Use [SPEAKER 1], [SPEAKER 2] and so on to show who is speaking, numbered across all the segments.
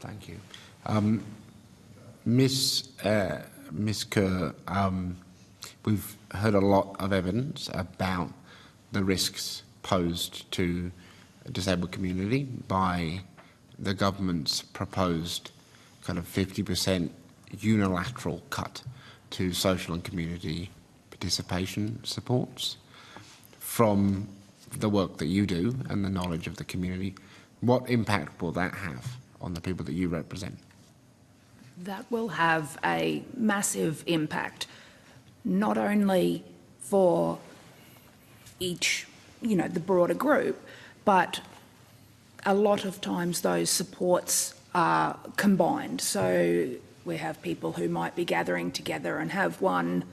[SPEAKER 1] Thank you. Ms. Kerr, we've heard a lot of evidence about the risks posed to a disabled community by the government's proposed kind of 50% unilateral cut to social and community participation supports. From the work that you do and the knowledge of the community, what impact will that have on the people that you represent?
[SPEAKER 2] That will have a massive impact, not only for each, the broader group, but a lot of times those supports are combined. So we have people who might be gathering together and have one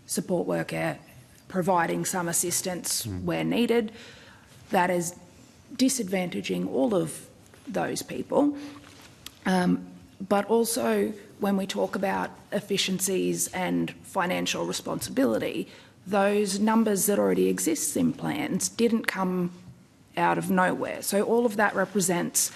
[SPEAKER 2] support worker providing some assistance where needed. That is disadvantaging all of those people. But also, when we talk about efficiencies and financial responsibility, those numbers that already exist in plans didn't come out of nowhere. So all of that represents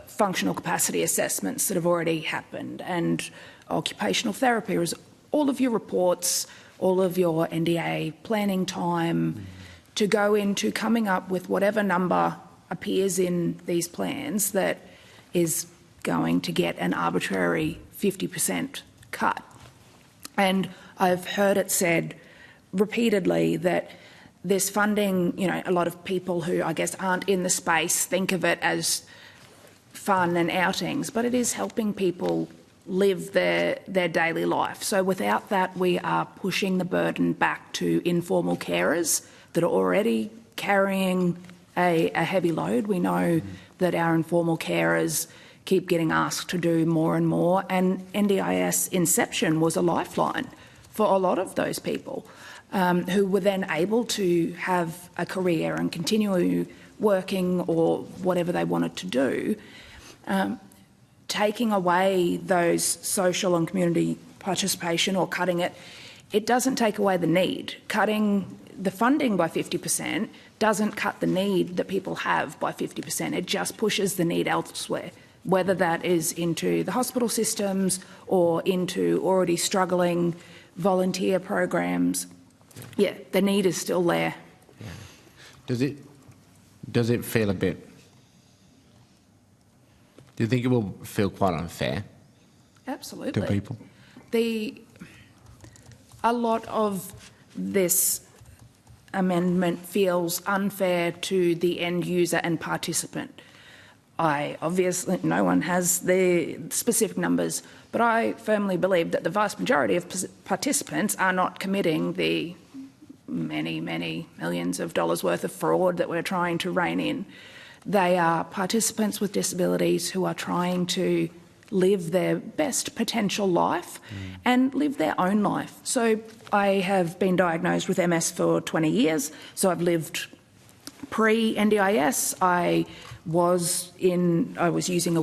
[SPEAKER 2] functional capacity assessments that have already happened, and occupational therapy is all of your reports, all of your NDA planning time to go into coming up with whatever number appears in these plans that is going to get an arbitrary 50% cut. And I've heard it said repeatedly that this funding, a lot of people who I guess aren't in the space think of it as fun and outings, but it is helping people live their daily life. So without that, we are pushing the burden back to informal carers that are already carrying a heavy load. We know that our informal carers keep getting asked to do more and more, and NDIS inception was a lifeline for a lot of those people who were then able to have a career and continue working or whatever they wanted to do. Taking away those social and community participation or cutting it, it doesn't take away the need. Cutting the funding by 50% doesn't cut the need that people have by 50%. It just pushes the need elsewhere, whether that is into the hospital systems or into already struggling volunteer programs. Yeah, the need is still there.
[SPEAKER 1] Yeah. Does it feel a bit... Do you think it will feel quite unfair?
[SPEAKER 2] Absolutely.
[SPEAKER 1] To people?
[SPEAKER 2] A lot of this amendment feels unfair to the end user and participant. Obviously, no one has the specific numbers, but I firmly believe that the vast majority of participants are not committing the many, many millions of dollars worth of fraud that we're trying to rein in. They are participants with disabilities who are trying to live their best potential life and live their own life. So I have been diagnosed with MS for 20 years, so I've lived pre-NDIS. I was using a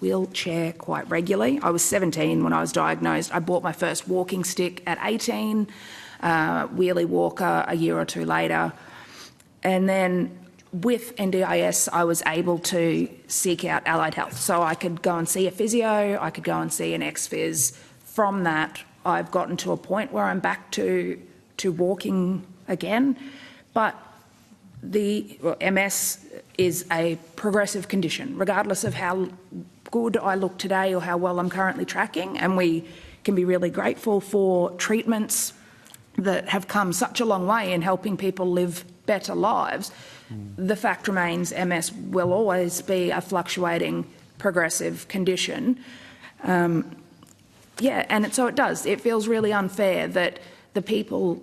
[SPEAKER 2] wheelchair quite regularly. I was 17 when I was diagnosed. I bought my first walking stick at 18, wheelie walker a year or two later. And then with NDIS, I was able to seek out allied health. So I could go and see a physio, I could go and see an ex-phys. From that, I've gotten to a point where I'm back to walking again. But MS is a progressive condition, regardless of how good I look today or how well I'm currently tracking. And we can be really grateful for treatments that have come such a long way in helping people live better lives. The fact remains MS will always be a fluctuating progressive condition. And so it does. It feels really unfair that the people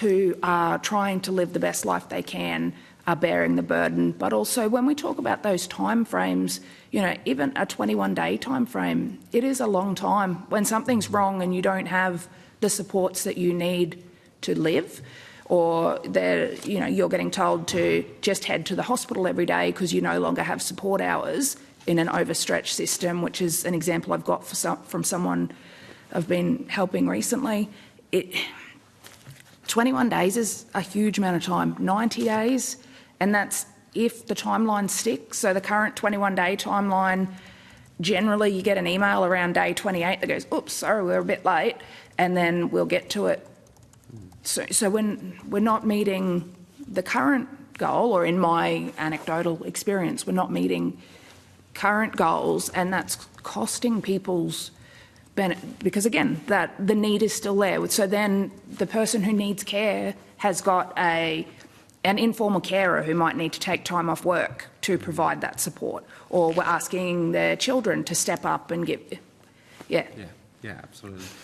[SPEAKER 2] who are trying to live the best life they can are bearing the burden. But also when we talk about those time frames, even a 21-day time frame, it is a long time. When something's wrong and you don't have the supports that you need to live, or you're getting told to just head to the hospital every day because you no longer have support hours in an overstretched system, which is an example I've got from someone I've been helping recently. 21 days is a huge amount of time. 90 days, and that's if the timeline sticks. So the current 21-day timeline generally you get an email around day 28 that goes, oops, sorry, we're a bit late, and then we'll get to it. So when we're not meeting the current goal, or in my anecdotal experience, we're not meeting current goals, and that's costing people's benefit, because again, that the need is still there. So then the person who needs care has got an informal carer who might need to take time off work to provide that support, or we're asking their children to step up and give,
[SPEAKER 1] Yeah, absolutely.